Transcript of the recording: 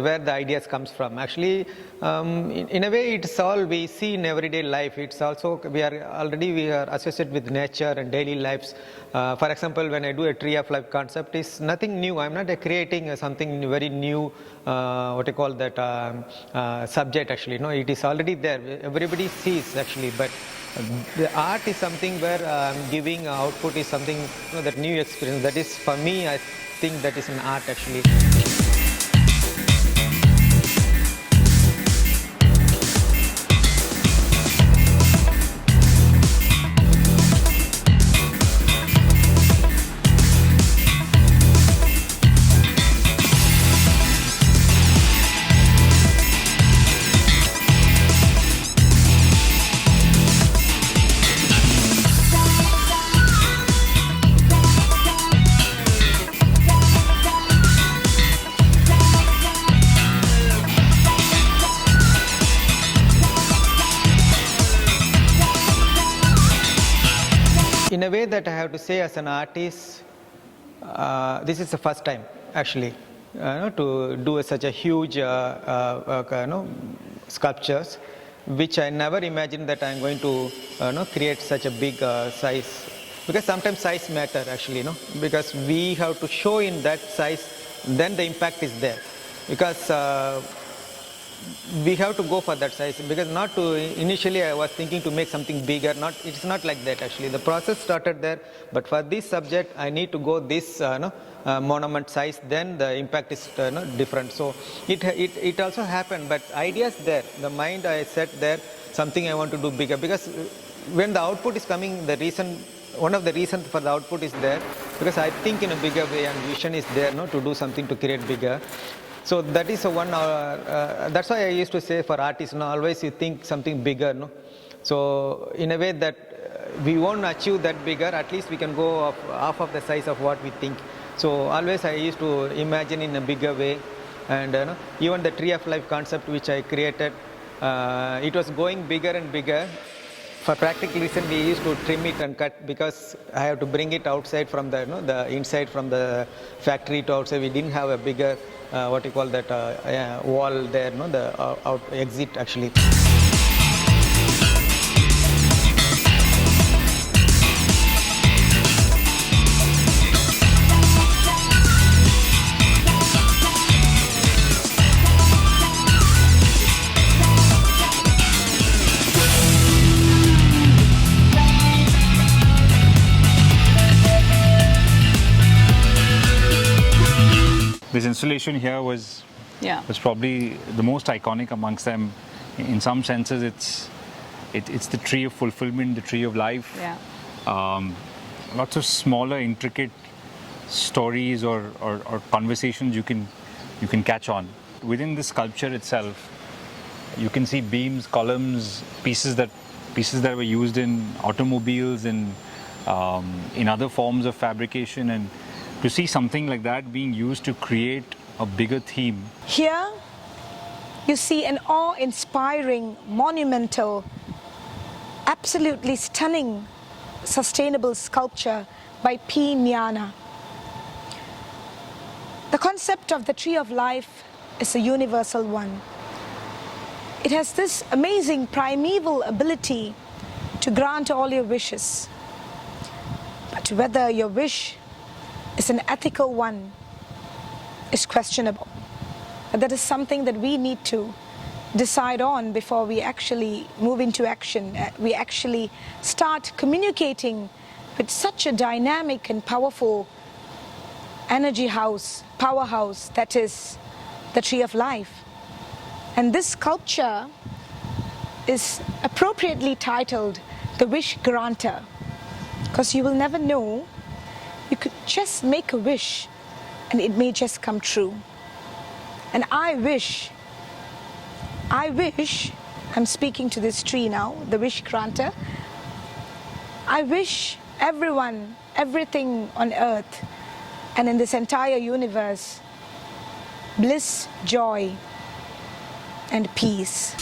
where the ideas comes from. Actually, in a way, it's all we see in everyday life. It's also, we are associated with nature and daily lives. For example, when I do a tree of life concept, it's nothing new. I'm not creating something very new, what you call that, subject actually. No, it is already there. Everybody sees actually, but the art is something where giving output is something, that new experience. That is, for me, I think that is an art actually. In a way that I have to say as an artist, this is the first time actually to do such a huge sculptures, which I never imagined that I'm going to create such a big size, because sometimes size matter actually, because we have to show in that size, then the impact is there, because we have to go for that size, because not to initially I was thinking to make something bigger. It's not like that actually. The process started there, but for this subject I need to go this monument size, then the impact is different. So it also happened, but ideas there, the mind I set there, something I want to do bigger, because when the output is coming, one of the reasons for the output is there, because I think in a bigger way and vision is there to do something to create bigger. So that is one. That's why I used to say for artists, always you think something bigger. So in a way that we won't achieve that bigger, at least we can go half of the size of what we think. So always I used to imagine in a bigger way, and even the tree of life concept which I created, it was going bigger and bigger. For practical reason, we used to trim it and cut, because I have to bring it outside from the inside from the factory to outside. We didn't have a bigger what you call that wall there, the out exit actually. This installation here was probably the most iconic amongst them. In some senses, it's the tree of fulfillment, the tree of life. Yeah. Lots of smaller, intricate stories or conversations you can catch on. Within the sculpture itself, you can see beams, columns, pieces that were used in automobiles and in other forms of fabrication, and to see something like that being used to create a bigger theme. Here you see an awe-inspiring, monumental, absolutely stunning, sustainable sculpture by P.Gnana. The concept of the tree of life is a universal one. It has this amazing primeval ability to grant all your wishes. But whether your wish is an ethical one is questionable. But that is something that we need to decide on before we actually move into action. We actually start communicating with such a dynamic and powerful energy house, powerhouse, that is the tree of life. And this sculpture is appropriately titled the Wish Granter, because you will never know. You could just make a wish and it may just come true. And I wish, I'm speaking to this tree now, the Wish Granter. I wish everyone, everything on earth and in this entire universe, bliss, joy, and peace.